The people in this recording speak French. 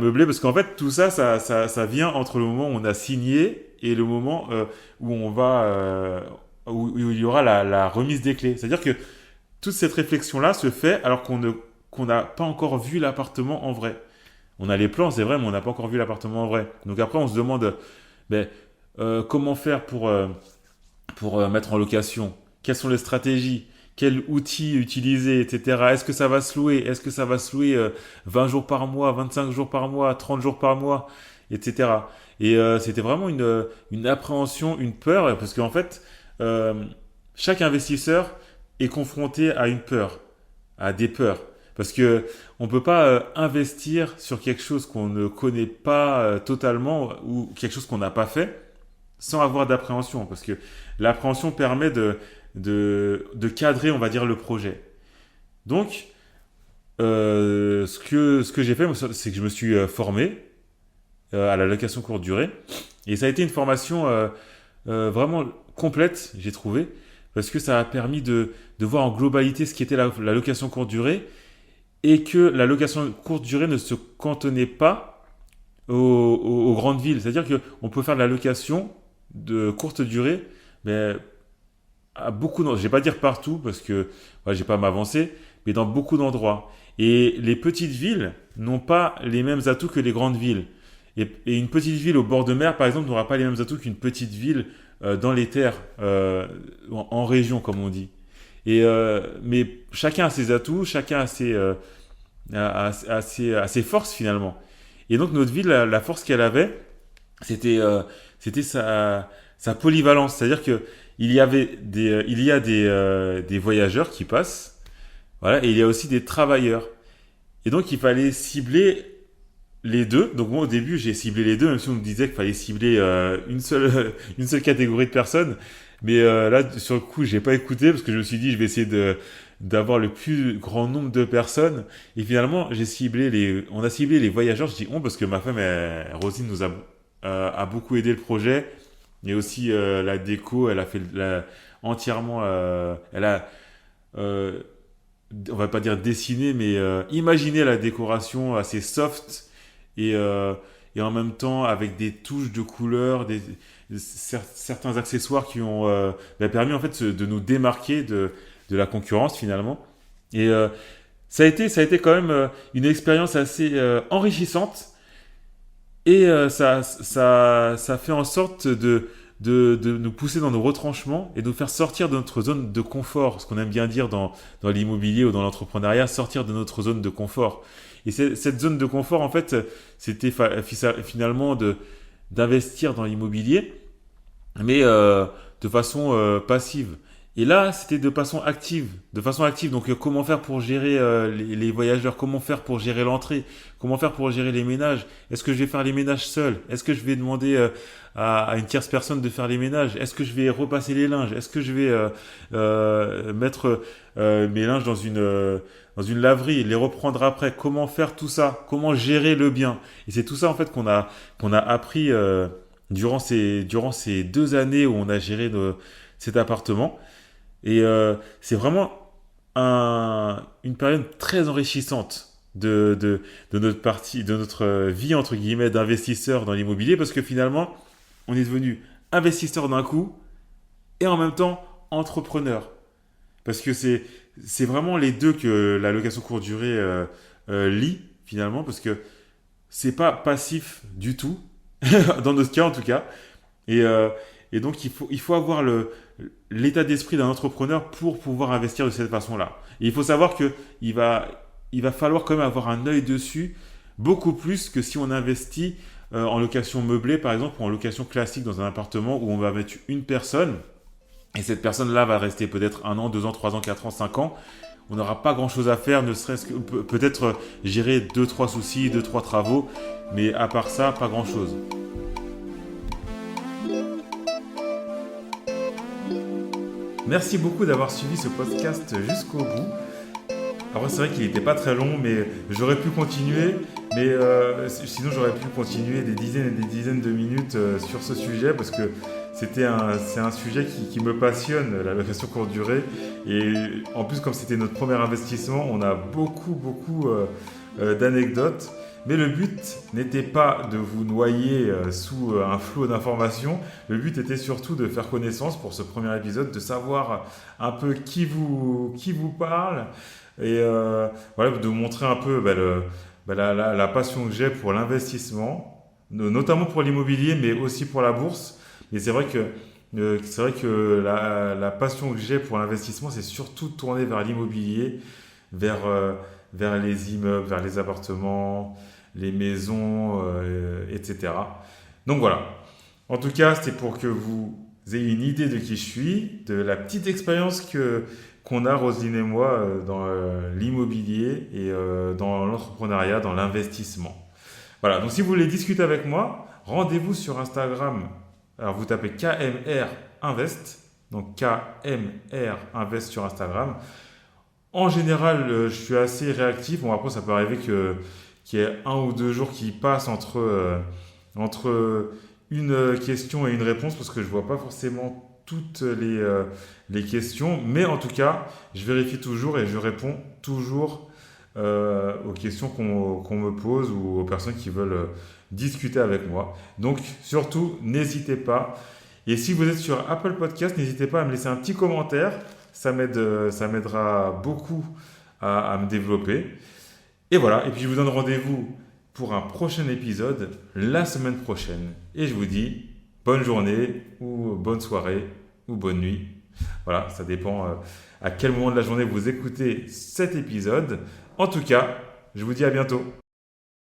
meublé, parce qu'en fait, tout ça, ça vient entre le moment où on a signé et le moment où on va, où il y aura la remise des clés. C'est-à-dire que toute cette réflexion-là se fait alors qu'on n'a pas encore vu l'appartement en vrai. On a les plans, c'est vrai, mais on n'a pas encore vu l'appartement en vrai. Donc après, on se demande, ben, comment faire pour mettre en location? Quelles sont les stratégies? Quels outils utiliser, etc. Est-ce que ça va se louer? Est-ce que ça va se louer 20 jours par mois, 25 jours par mois, 30 jours par mois, etc. Et c'était vraiment une appréhension, une peur, parce qu'en fait, euh, chaque investisseur est confronté à une peur, à des peurs. Parce que on peut pas investir sur quelque chose qu'on ne connaît pas totalement ou quelque chose qu'on n'a pas fait sans avoir d'appréhension. Parce que l'appréhension permet de cadrer, on va dire, le projet. Donc, ce que j'ai fait, moi, c'est que je me suis formé à la location courte durée. Et ça a été une formation vraiment complète, j'ai trouvé, parce que ça a permis de voir en globalité ce qu'était la location courte durée et que la location courte durée ne se cantonnait pas aux grandes villes. C'est-à-dire qu'on peut faire de la location de courte durée, mais à beaucoup d'endroits. Je vais pas dire partout parce que ouais, j'ai pas à m'avancer, mais dans beaucoup d'endroits. Et les petites villes n'ont pas les mêmes atouts que les grandes villes. Et une petite ville au bord de mer, par exemple, n'aura pas les mêmes atouts qu'une petite ville dans les terres, en région, comme on dit. Mais chacun a ses atouts, chacun a ses forces finalement. Et donc notre ville, la force qu'elle avait, c'était sa polyvalence. C'est-à-dire que il y a des voyageurs qui passent, voilà, et il y a aussi des travailleurs. Et donc il fallait cibler les deux. Donc moi au début j'ai ciblé les deux, même si on me disait qu'il fallait cibler une seule catégorie de personnes. Mais là sur le coup j'ai pas écouté parce que je me suis dit je vais essayer d'avoir le plus grand nombre de personnes. Et finalement on a ciblé les voyageurs. Je dis on parce que ma femme Rosine a beaucoup aidé le projet. Et aussi la déco, elle a fait entièrement, elle a euh, on va pas dire dessiner, mais imaginer la décoration assez soft et, euh, et en même temps avec des touches de couleurs, certains accessoires qui ont permis en fait de nous démarquer de la concurrence finalement. Et ça a été quand même une expérience assez enrichissante et ça fait en sorte de nous pousser dans nos retranchements et de nous faire sortir de notre zone de confort, ce qu'on aime bien dire dans l'immobilier ou dans l'entrepreneuriat, sortir de notre zone de confort. Et cette zone de confort, en fait, c'était finalement d'investir dans l'immobilier, mais de façon passive. Et là, c'était de façon active, de façon active. Donc, comment faire pour gérer les voyageurs? Comment faire pour gérer l'entrée? Comment faire pour gérer les ménages? Est-ce que je vais faire les ménages seul? Est-ce que je vais demander à une tierce personne de faire les ménages? Est-ce que je vais repasser les linges? Est-ce que je vais mettre mes linges dans une laverie, les reprendre après? Comment faire tout ça? Comment gérer le bien? Et c'est tout ça en fait qu'on a appris durant ces 2 années où on a géré cet appartement. Et c'est vraiment une période très enrichissante de notre vie entre guillemets d'investisseur dans l'immobilier parce que finalement on est devenu investisseur d'un coup et en même temps entrepreneur parce que c'est vraiment les deux que la location courte durée lie finalement parce que c'est pas passif du tout dans notre cas en tout cas et, euh, et donc il faut avoir l'état d'esprit d'un entrepreneur pour pouvoir investir de cette façon-là. Et il faut savoir que il va falloir quand même avoir un œil dessus beaucoup plus que si on investit en location meublée par exemple ou en location classique dans un appartement où on va mettre une personne et cette personne-là va rester peut-être 1 an, 2 ans, 3 ans, 4 ans, 5 ans. On n'aura pas grand-chose à faire, ne serait-ce que peut-être gérer deux trois soucis, deux trois travaux, mais à part ça, pas grand-chose. Merci beaucoup d'avoir suivi ce podcast jusqu'au bout. Après, c'est vrai qu'il n'était pas très long, mais j'aurais pu continuer. Mais sinon, j'aurais pu continuer des dizaines et des dizaines de minutes sur ce sujet parce que c'est un sujet qui me passionne, la location courte durée. Et en plus, comme c'était notre premier investissement, on a beaucoup, beaucoup d'anecdotes. Mais le but n'était pas de vous noyer sous un flot d'informations. Le but était surtout de faire connaissance pour ce premier épisode, de savoir un peu qui vous parle et voilà, de vous montrer un peu la passion que j'ai pour l'investissement, notamment pour l'immobilier, mais aussi pour la bourse. Et c'est vrai que la passion que j'ai pour l'investissement, c'est surtout tourné vers l'immobilier, vers, vers les immeubles, vers les appartements, les maisons, etc. Donc voilà. En tout cas, c'était pour que vous ayez une idée de qui je suis, de la petite expérience qu'on a, Roselyne et moi, dans l'immobilier et dans l'entrepreneuriat, dans l'investissement. Voilà, donc si vous voulez discuter avec moi, rendez-vous sur Instagram. Alors vous tapez KMR Invest, donc KMR Invest sur Instagram. En général, je suis assez réactif. Bon, après, ça peut arriver qu'il y ait 1 ou 2 jours qui passent entre une question et une réponse parce que je vois pas forcément toutes les questions. Mais en tout cas, je vérifie toujours et je réponds toujours aux questions qu'on me pose ou aux personnes qui veulent discuter avec moi. Donc, surtout, n'hésitez pas. Et si vous êtes sur Apple Podcast, n'hésitez pas à me laisser un petit commentaire. Ça m'aidera beaucoup à me développer. Et voilà, et puis je vous donne rendez-vous pour un prochain épisode la semaine prochaine. Et je vous dis bonne journée ou bonne soirée ou bonne nuit. Voilà, ça dépend à quel moment de la journée vous écoutez cet épisode. En tout cas, je vous dis à bientôt.